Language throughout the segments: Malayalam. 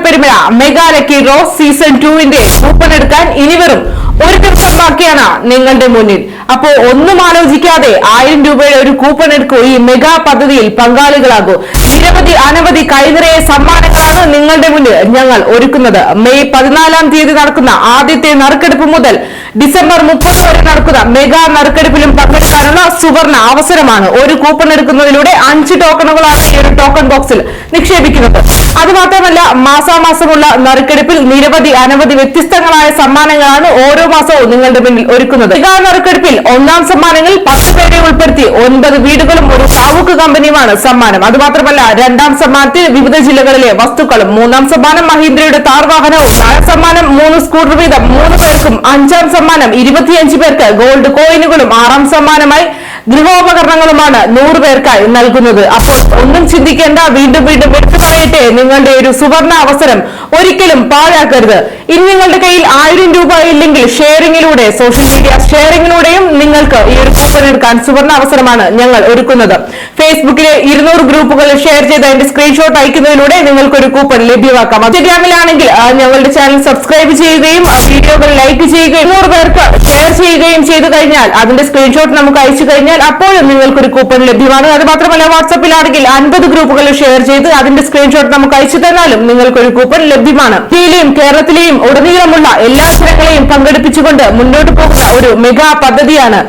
പെരുമഴ mega lucky draw season 2 coupon എടുക്കാൻ ഇനി വെറും ഒരു ദിവസം ബാക്കിയാണ് നിങ്ങളുടെ മുന്നിൽ. അപ്പോ ഒന്നും ആലോചിക്കാതെ 1000 രൂപയുടെ ഒരു കൂപ്പൺ എടുക്കൂ. ഈ മെഗാ പദ്ധതിയിൽ പങ്കാളികളാകൂ. നിരവധി അനവധി കൈനിറയ സമ്മാനങ്ങളാണ് നിങ്ങളുടെ മുന്നിൽ ഞങ്ങൾ ഒരുക്കുന്നത്. മെയ് 14 തീയതി നടക്കുന്ന ആദ്യത്തെ നറുക്കെടുപ്പ് മുതൽ ഡിസംബർ 30 വരെ നടക്കുന്ന മെഗാ നറുക്കെടുപ്പിലും പങ്കെടുക്കാനുള്ള സുവർണ അവസരമാണ്. ഒരു കൂപ്പൺ എടുക്കുന്നതിലൂടെ 5 ടോക്കണുകളാണ് ഈ ഒരു ടോക്കൺ ബോക്സിൽ നിക്ഷേപിക്കുന്നത്. അതുമാത്രമല്ല, മാസാമാസമുള്ള നറുക്കെടുപ്പിൽ നിരവധി അനവധി വ്യത്യസ്തങ്ങളായ സമ്മാനങ്ങളാണ് ഓരോ മാസവും നിങ്ങളുടെ മുന്നിൽ ഒരുക്കുന്നത്. മെഗാ നറുക്കെടുപ്പിൽ ഒന്നാം സമ്മാനങ്ങൾ 10 പേരെ ഉൾപ്പെടുത്തി 9 വീടുകളും ഒരു സാവുക്ക് കമ്പനിയുമാണ് സമ്മാനം. അതുമാത്രമല്ല, രണ്ടാം സമ്മാനത്തിൽ വിവിധ ജില്ലകളിലെ വസ്തുക്കളും, മൂന്നാം സമ്മാനം മഹീന്ദ്രയുടെ താർ വാഹനവും, നാലാം സമ്മാനം 3 സ്കൂട്ടർ വീതം 3 പേർക്കും, 5-ാം സമ്മാനം 25 പേർക്ക് ഗോൾഡ് കോയിനുകളും, 6-ാം സമ്മാനമായി ഗൃഹോപകരണങ്ങളുമാണ് 100 പേർക്കായി നൽകുന്നത്. അപ്പോൾ ഒന്നും ചിന്തിക്കേണ്ട, വീണ്ടും വീണ്ടും എടുത്തു പറയട്ടെ, നിങ്ങളുടെ ഒരു സുവർണ അവസരം ഒരിക്കലും പാഴാക്കരുത്. ഇനി നിങ്ങളുടെ കയ്യിൽ 1000 രൂപ ഇല്ലെങ്കിൽ ഷെയറിംഗിലൂടെ, സോഷ്യൽ മീഡിയ ഷെയറിംഗിലൂടെയും നിങ്ങൾക്ക് ഈ ഒരു കൂപ്പൺ എടുക്കാൻ സുവർണ അവസരമാണ് ഞങ്ങൾ ഒരുക്കുന്നത്. ഫേസ്ബുക്കിലെ 200 ഗ്രൂപ്പുകളിൽ ഷെയർ ചെയ്ത് അതിന്റെ സ്ക്രീൻഷോട്ട് അയക്കുന്നതിലൂടെ നിങ്ങൾക്ക് ഒരു കൂപ്പൺ ലഭ്യമാക്കാം. ഇൻസ്റ്റാഗ്രാമിലാണെങ്കിൽ ഞങ്ങളുടെ ചാനൽ സബ്സ്ക്രൈബ് ചെയ്യുകയും വീഡിയോകൾ ലൈക്ക് ചെയ്യുകയും 100 പേർക്ക് ഷെയർ ചെയ്യുകയും ചെയ്തു കഴിഞ്ഞാൽ അതിന്റെ സ്ക്രീൻഷോട്ട് നമുക്ക് അയച്ചു കഴിഞ്ഞാൽ അപ്പോഴും നിങ്ങൾക്കൊരു കൂപ്പൺ ലഭ്യമാണ്. അത് മാത്രമല്ല, വാട്സാപ്പിലാണെങ്കിൽ 50 ഗ്രൂപ്പുകളിൽ ഷെയർ ചെയ്ത് അതിന്റെ സ്ക്രീൻഷോട്ട് നമുക്ക് അയച്ചു തന്നാലും നിങ്ങൾക്കൊരു കൂപ്പൺ ലഭ്യമാണ്. ഇന്ത്യയിലെയും കേരളത്തിലെയും ഉടനീളമുള്ള എല്ലാ ജനങ്ങളെയും പങ്കെടുപ്പിച്ചുകൊണ്ട് മുന്നോട്ട് പോകുന്ന ഒരു മെഗാ പദ്ധതിയാണ്.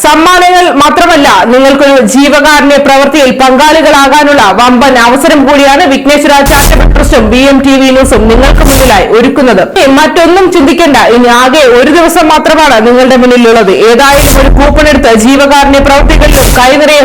സമ്മാനങ്ങൾ മാത്രമല്ല, നിങ്ങൾക്കൊരു ജീവകാരുണ്യ പ്രവൃത്തിയിൽ പങ്കാളികളാകാനുള്ള വമ്പൻ അവസരം കൂടിയാണ് വിഘ്നേശ്വര ചാരിറ്റബിൾ ട്രസ്റ്റും BMTV ന്യൂസും നിങ്ങൾക്ക് മുന്നിലായി ഒരുക്കുന്നത്. മറ്റൊന്നും ചിന്തിക്കേണ്ട, ഇനി ആകെ ഒരു ദിവസം മാത്രമാണ് നിങ്ങളുടെ മുന്നിലുള്ളത്. ഏതായാലും ഒരു കൂപ്പൺ എടുത്ത് ജീവകാരുണ്യ പ്രവൃത്തികളിലും കൈനിറയെ